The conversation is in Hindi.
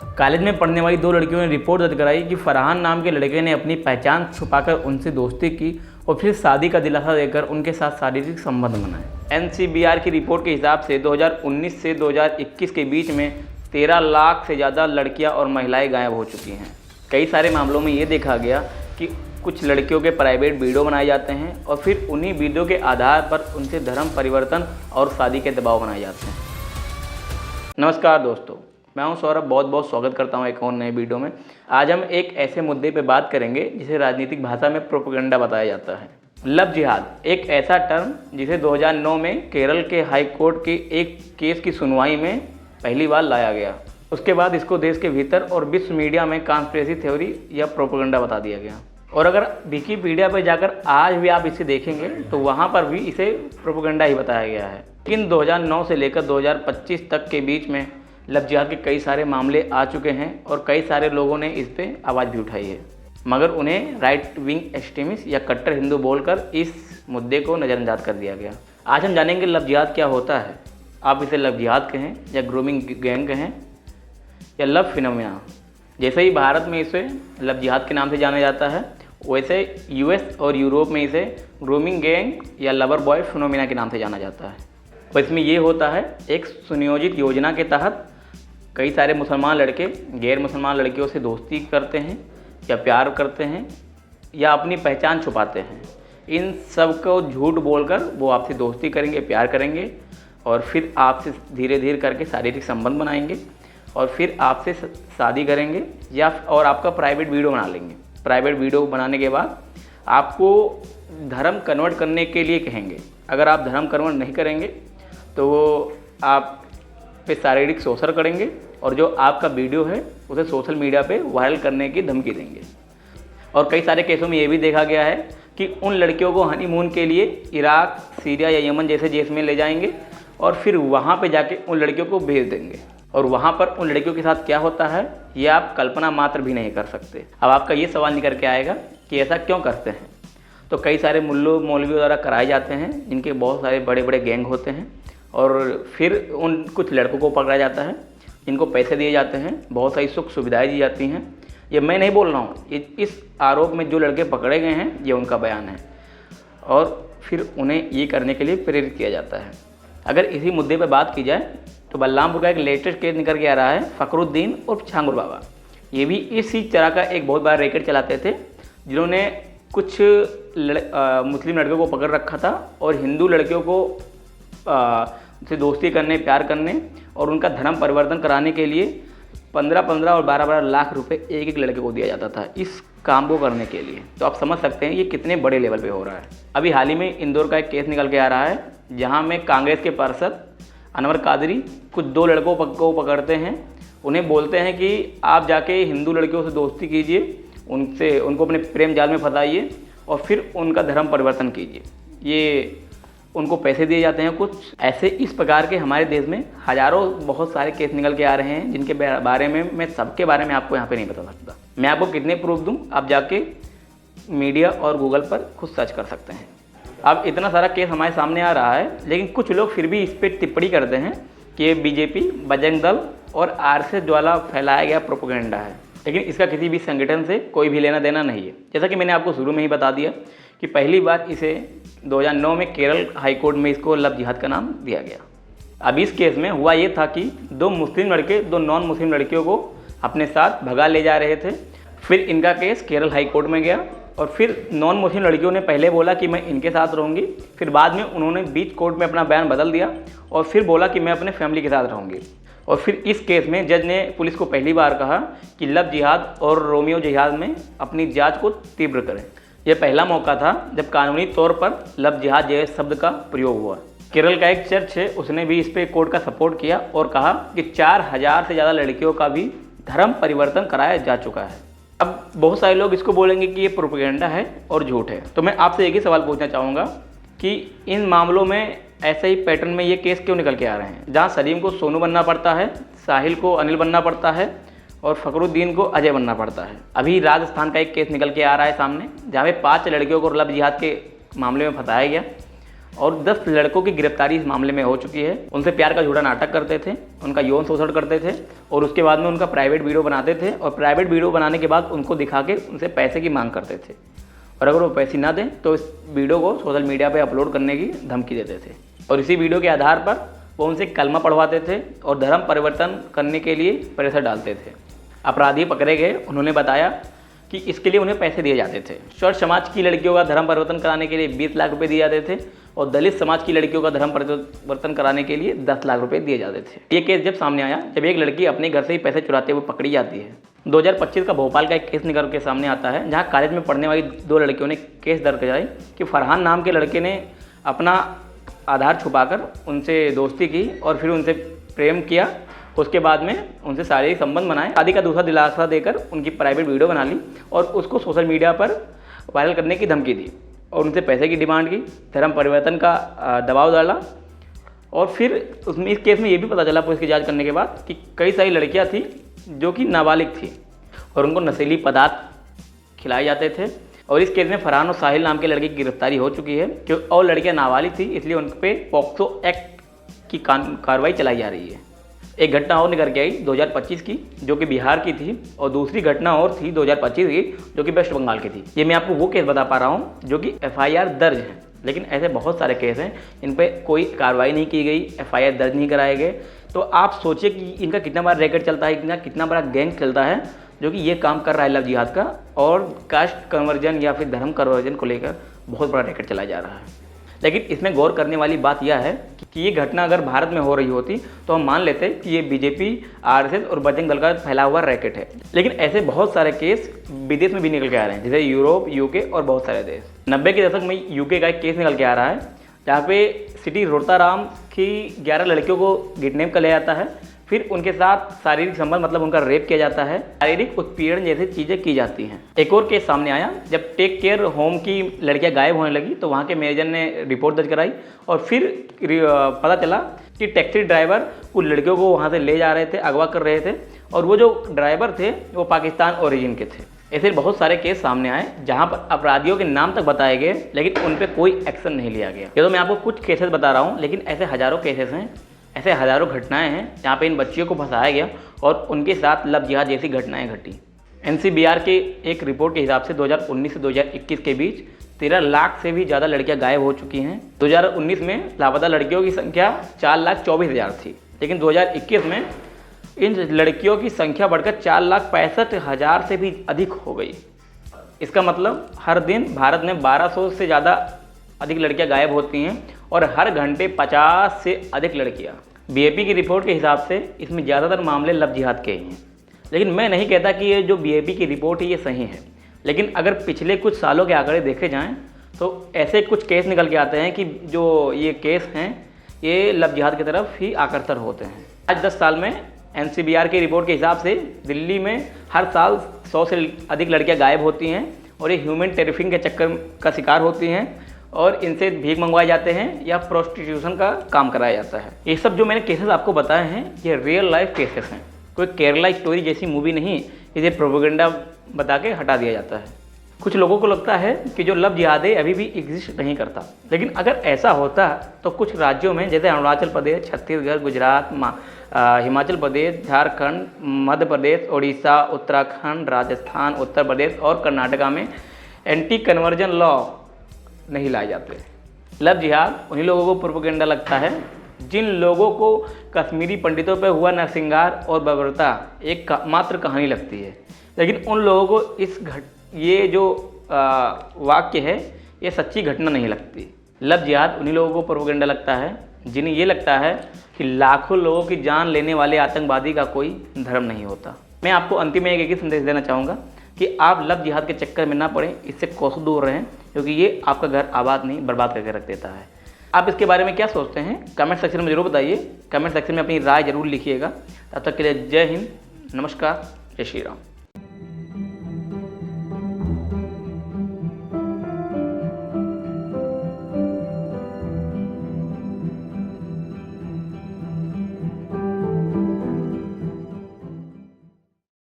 कॉलेज में पढ़ने वाली दो लड़कियों ने रिपोर्ट दर्ज कराई कि फरहान नाम के लड़के ने अपनी पहचान छुपाकर उनसे दोस्ती की और फिर शादी का दिलासा देकर उनके साथ शारीरिक संबंध बनाए। एनसीबीआर की रिपोर्ट के हिसाब से 2019 से 2021 के बीच में 13 लाख से ज़्यादा लड़कियां और महिलाएं गायब हो चुकी हैं। कई सारे मामलों में ये देखा गया कि कुछ लड़कियों के प्राइवेट वीडियो बनाए जाते हैं और फिर उन्हीं वीडियो के आधार पर उनसे धर्म परिवर्तन और शादी के दबाव बनाए जाते हैं। नमस्कार दोस्तों, मैं हूं सौरभ, बहुत बहुत स्वागत करता हूं एक और नए वीडियो में। आज हम एक ऐसे मुद्दे पे बात करेंगे जिसे राजनीतिक भाषा में प्रोपेगेंडा बताया जाता है। लव जिहाद एक ऐसा टर्म जिसे 2009 में केरल के हाई कोर्ट के एक केस की सुनवाई में पहली बार लाया गया। उसके बाद इसको देश के भीतर और विश्व मीडिया में कॉन्स्पिरेसी थ्योरी या प्रोपेगेंडा बता दिया गया। और अगर विकिपीडिया पर जाकर आज भी आप इसे देखेंगे तो वहाँ पर भी इसे प्रोपेगेंडा ही बताया गया है। लेकिन 2009 से लेकर 2025 तक के बीच में लव जिहाद के कई सारे मामले आ चुके हैं और कई सारे लोगों ने इस पे आवाज़ भी उठाई है, मगर उन्हें राइट विंग एक्सट्रीमिस्ट या कट्टर हिंदू बोलकर इस मुद्दे को नज़रअंदाज कर दिया गया। आज हम जानेंगे लव जिहाद क्या होता है। आप इसे लव जिहाद कहें या ग्रूमिंग गैंग कहें या लव फिनोमेना। जैसे ही भारत में इसे लव जिहाद के नाम से जाना जाता है, वैसे यूएस और यूरोप में इसे ग्रूमिंग गैंग या लवर बॉय फिनोमेना के नाम से जाना जाता है। और इसमें ये होता है, एक सुनियोजित योजना के तहत कई सारे मुसलमान लड़के गैर मुसलमान लड़कियों से दोस्ती करते हैं या प्यार करते हैं या अपनी पहचान छुपाते हैं। इन सब को झूठ बोलकर वो आपसे दोस्ती करेंगे, प्यार करेंगे और फिर आपसे धीरे धीरे करके शारीरिक संबंध बनाएंगे और फिर आपसे शादी करेंगे या और आपका प्राइवेट वीडियो बना लेंगे। प्राइवेट वीडियो बनाने के बाद आपको धर्म कन्वर्ट करने के लिए कहेंगे। अगर आप धर्म कन्वर्ट नहीं करेंगे तो वो आप पे शारीरिक शोषण करेंगे और जो आपका वीडियो है उसे सोशल मीडिया पे वायरल करने की धमकी देंगे। और कई सारे केसों में ये भी देखा गया है कि उन लड़कियों को हनीमून के लिए इराक, सीरिया या यमन जैसे देश में ले जाएंगे और फिर वहाँ पे जाके उन लड़कियों को भेज देंगे। और वहाँ पर उन लड़कियों के साथ क्या होता है ये आप कल्पना मात्र भी नहीं कर सकते। अब आपका ये सवाल निकल के आएगा कि ऐसा क्यों करते हैं। तो कई सारे मुल्लों मौलवियों द्वारा कराए जाते हैं, जिनके बहुत सारे बड़े बड़े गैंग होते हैं और फिर उन कुछ लड़कों को पकड़ा जाता है, जिनको पैसे दिए जाते हैं, बहुत सारी सुख सुविधाएं दी जाती हैं। ये मैं नहीं बोल रहा हूँ, इस आरोप में जो लड़के पकड़े गए हैं ये उनका बयान है और फिर उन्हें ये करने के लिए प्रेरित किया जाता है। अगर इसी मुद्दे पर बात की जाए तो बलरामपुर का एक लेटेस्ट केस निकल के आ रहा है, फखरुद्दीन और छांगुर बाबा। ये भी इसी तरह का एक बहुत बड़ा रैकेट चलाते थे, जिन्होंने कुछ मुस्लिम लड़कियों को पकड़ रखा था और हिंदू लड़कियों को से दोस्ती करने, प्यार करने और उनका धर्म परिवर्तन कराने के लिए 15-15 और 12-12 लाख रुपए एक एक लड़के को दिया जाता था इस काम को करने के लिए। तो आप समझ सकते हैं ये कितने बड़े लेवल पे हो रहा है। अभी हाल ही में इंदौर का एक केस निकल के आ रहा है, जहां में कांग्रेस के पार्षद अनवर कादरी कुछ दो लड़कों को पकड़ते हैं। उन्हें बोलते हैं कि आप जाके हिंदू लड़कियों से दोस्ती कीजिए, उनको अपने प्रेम जाल में फंसाइए और फिर उनका धर्म परिवर्तन कीजिए। ये उनको पैसे दिए जाते हैं कुछ। ऐसे इस प्रकार के हमारे देश में हज़ारों बहुत सारे केस निकल के आ रहे हैं, जिनके बारे में मैं सबके बारे में आपको यहाँ पे नहीं बता सकता। मैं आपको कितने प्रूफ दूँ, आप जाके मीडिया और गूगल पर खुद सर्च कर सकते हैं। अब इतना सारा केस हमारे सामने आ रहा है, लेकिन कुछ लोग फिर भी इस पर टिप्पणी करते हैं कि ये बीजेपी, बजरंग दल और आरएसएस द्वारा फैलाया गया प्रोपेगेंडा है, लेकिन इसका किसी भी संगठन से कोई भी लेना देना नहीं है। जैसा कि मैंने आपको शुरू में ही बता दिया कि पहली बार इसे 2009 में केरल हाई कोर्ट में इसको लव जिहाद का नाम दिया गया। अब इस केस में हुआ ये था कि दो मुस्लिम लड़के दो नॉन मुस्लिम लड़कियों को अपने साथ भगा ले जा रहे थे। फिर इनका केस केरल हाई कोर्ट में गया और फिर नॉन मुस्लिम लड़कियों ने पहले बोला कि मैं इनके साथ रहूँगी, फिर बाद में उन्होंने बीच कोर्ट में अपना बयान बदल दिया और फिर बोला कि मैं अपने फैमिली के साथ रहूँगी। और फिर इस केस में जज ने पुलिस को पहली बार कहा कि लव जिहाद और रोमियो जिहाद में अपनी जांच को तीव्र करें। यह पहला मौका था जब कानूनी तौर पर लव जिहाद जैसे शब्द का प्रयोग हुआ। केरल का एक चर्च है, उसने भी इस पे कोर्ट का सपोर्ट किया और कहा कि 4000 से ज़्यादा लड़कियों का भी धर्म परिवर्तन कराया जा चुका है। अब बहुत सारे लोग इसको बोलेंगे कि ये प्रोपेगेंडा है और झूठ है। तो मैं आपसे एक ही सवाल पूछना चाहूँगा कि इन मामलों में ऐसे ही पैटर्न में ये केस क्यों निकल के आ रहे हैं, जहाँ सलीम को सोनू बनना पड़ता है, साहिल को अनिल बनना पड़ता है और फखरुद्दीन को अजय बनना पड़ता है। अभी राजस्थान का एक केस निकल के आ रहा है सामने, जहाँ पे 5 लड़कियों को लव जिहाद के मामले में फंसाया गया। और 10 लड़कों की गिरफ्तारी इस मामले में हो चुकी है। उनसे प्यार का झूठा नाटक करते थे, उनका यौन शोषण करते थे और उसके बाद में उनका प्राइवेट वीडियो बनाते थे और प्राइवेट वीडियो बनाने के बाद उनको दिखा के उनसे पैसे की मांग करते थे और अगर वो पैसे ना दें तो इस वीडियो को सोशल मीडिया पर अपलोड करने की धमकी देते थे और इसी वीडियो के आधार पर वो उनसे कलमा पढ़वाते थे और धर्म परिवर्तन करने के लिए प्रेशर डालते थे। अपराधी पकड़े गए, उन्होंने बताया कि इसके लिए उन्हें पैसे दिए जाते थे। शॉर्ट समाज की लड़कियों का धर्म परिवर्तन कराने के लिए 20 लाख रुपए दिए जाते थे और दलित समाज की लड़कियों का धर्म परिवर्तन कराने के लिए 10 लाख रुपए दिए जाते थे। ये केस जब सामने आया जब एक लड़की अपने घर से ही पैसे चुराते हुए पकड़ी जाती है। 2025 का भोपाल का एक केस निकल के सामने आता है जहाँ कॉलेज में पढ़ने वाली 2 लड़कियों ने केस दर्ज कराई कि फरहान नाम के लड़के ने अपना आधार छुपाकर उनसे दोस्ती की और फिर उनसे प्रेम किया। उसके बाद में उनसे शारीरिक संबंध बनाए, शादी का दूसरा दिलासा देकर उनकी प्राइवेट वीडियो बना ली और उसको सोशल मीडिया पर वायरल करने की धमकी दी और उनसे पैसे की डिमांड की, धर्म परिवर्तन का दबाव डाला। और फिर उसमें इस केस में ये भी पता चला पुलिस की जांच करने के बाद कि कई सारी लड़कियां थी जो कि नाबालिग थी और उनको नशीली पदार्थ खिलाए जाते थे। और इस केस में फरहान और साहिल नाम के लड़के की गिरफ्तारी हो चुकी है क्योंकि और लड़कियां नाबालिग थी, इसलिए उन पर पॉक्सो एक्ट की कार्रवाई चलाई जा रही है। एक घटना और निकल के आई 2025 की जो कि बिहार की थी और दूसरी घटना और थी 2025 की जो कि वेस्ट बंगाल की थी। ये मैं आपको वो केस बता पा रहा हूँ जो कि FIR दर्ज है, लेकिन ऐसे बहुत सारे केस हैं इन पे कोई कार्रवाई नहीं की गई, FIR दर्ज नहीं कराए गए। तो आप सोचिए कि इनका कितना बड़ा रैकेट चलता है, कितना बड़ा गैंग चलता है जो कि ये काम कर रहा है लव जिहाद का और कास्ट कन्वर्जन या फिर धर्म कन्वर्जन को लेकर बहुत बड़ा रैकेट चलाया जा रहा है। लेकिन इसमें गौर करने वाली बात यह है कि ये घटना अगर भारत में हो रही होती तो हम मान लेते कि ये BJP, RSS और बजरंग दल का फैला हुआ रैकेट है। लेकिन ऐसे बहुत सारे केस विदेश में भी निकल के आ रहे हैं, जैसे यूरोप, UK और बहुत सारे देश। 90 के दशक में UK का एक केस निकल के आ रहा है जहाँ पे सिटी रोताराम की 11 लड़कियों को किडनैप कर लिया जाता है, फिर उनके साथ शारीरिक संबंध मतलब उनका रेप किया जाता है, शारीरिक उत्पीड़न जैसी चीज़ें की जाती हैं। एक और केस सामने आया जब टेक केयर होम की लड़कियां गायब होने लगी तो वहाँ के मैनेजर ने रिपोर्ट दर्ज कराई और फिर पता चला कि टैक्सी ड्राइवर उन लड़कियों को वहाँ से ले जा रहे थे, अगवा कर रहे थे और वो जो ड्राइवर थे वो पाकिस्तान ओरिजिन के थे। ऐसे बहुत सारे केस सामने आए जहाँ पर अपराधियों के नाम तक बताए गए लेकिन उन पर कोई एक्शन नहीं लिया गया। ये तो मैं आपको कुछ केसेस बता रहा हूँ, लेकिन ऐसे हज़ारों केसेस हैं, ऐसे हज़ारों घटनाएं हैं जहाँ पे इन बच्चियों को फंसाया गया और उनके साथ लव जिहाद जैसी घटनाएं घटी। NCBR के एक रिपोर्ट के हिसाब से 2019 से 2021 के बीच 13 लाख से भी ज़्यादा लड़कियां गायब हो चुकी हैं। 2019 में लापता लड़कियों की संख्या 4,24,000 थी, लेकिन 2021 में इन लड़कियों की संख्या बढ़कर 4,65,000 से भी अधिक हो गई। इसका मतलब हर दिन भारत में 1200 से ज़्यादा अधिक लड़कियां गायब होती हैं और हर घंटे 50 से अधिक लड़कियां। BAP की रिपोर्ट के हिसाब से इसमें ज़्यादातर मामले लव जिहाद के ही हैं। लेकिन मैं नहीं कहता कि ये जो BAP की रिपोर्ट है ये सही है, लेकिन अगर पिछले कुछ सालों के आंकड़े देखे जाएं तो ऐसे कुछ केस निकल के आते हैं कि जो ये केस हैं ये लव जिहाद की तरफ ही आकर्षित होते हैं। आज 10 साल में NCBR की रिपोर्ट के हिसाब से दिल्ली में हर साल 100 से अधिक लड़कियाँ गायब होती हैं और ये ह्यूमन ट्रैफिकिंग के चक्कर का शिकार होती हैं और इनसे भीख मंगवाए जाते हैं या प्रोस्टिट्यूशन का काम कराया जाता है। ये सब जो मैंने केसेस आपको बताए हैं ये रियल लाइफ केसेस हैं, कोई केरला स्टोरी जैसी मूवी नहीं, इसे प्रोपेगेंडा बता के हटा दिया जाता है। कुछ लोगों को लगता है कि जो लव जिहाद है अभी भी एग्जिस्ट नहीं करता, लेकिन अगर ऐसा होता तो कुछ राज्यों में जैसे अरुणाचल प्रदेश, छत्तीसगढ़, गुजरात, हिमाचल प्रदेश, झारखंड, मध्य प्रदेश, उड़ीसा, उत्तराखंड, राजस्थान, उत्तर प्रदेश और कर्नाटका में एंटी कन्वर्जन लॉ नहीं लाए जाते। लव जिहाद उन्हीं लोगों को प्रोपेगेंडा लगता है जिन लोगों को कश्मीरी पंडितों पर हुआ नरसिंगार और बर्बरता एक मात्र कहानी लगती है, लेकिन उन लोगों को ये जो वाक्य है ये सच्ची घटना नहीं लगती। लव जिहाद उन्हीं लोगों को प्रोपेगेंडा लगता है जिन्हें ये लगता है कि लाखों लोगों की जान लेने वाले आतंकवादी का कोई धर्म नहीं होता। मैं आपको अंतिम में एक ही संदेश देना चाहूँगा कि आप लव जिहाद के चक्कर में ना पड़ें, इससे कोसों दूर रहें, क्योंकि ये आपका घर आबाद नहीं बर्बाद करके रख देता है। आप इसके बारे में क्या सोचते हैं कमेंट सेक्शन में ज़रूर बताइए। कमेंट सेक्शन में अपनी राय ज़रूर लिखिएगा। तब तक के लिए जय हिंद, नमस्कार, जय श्री राम।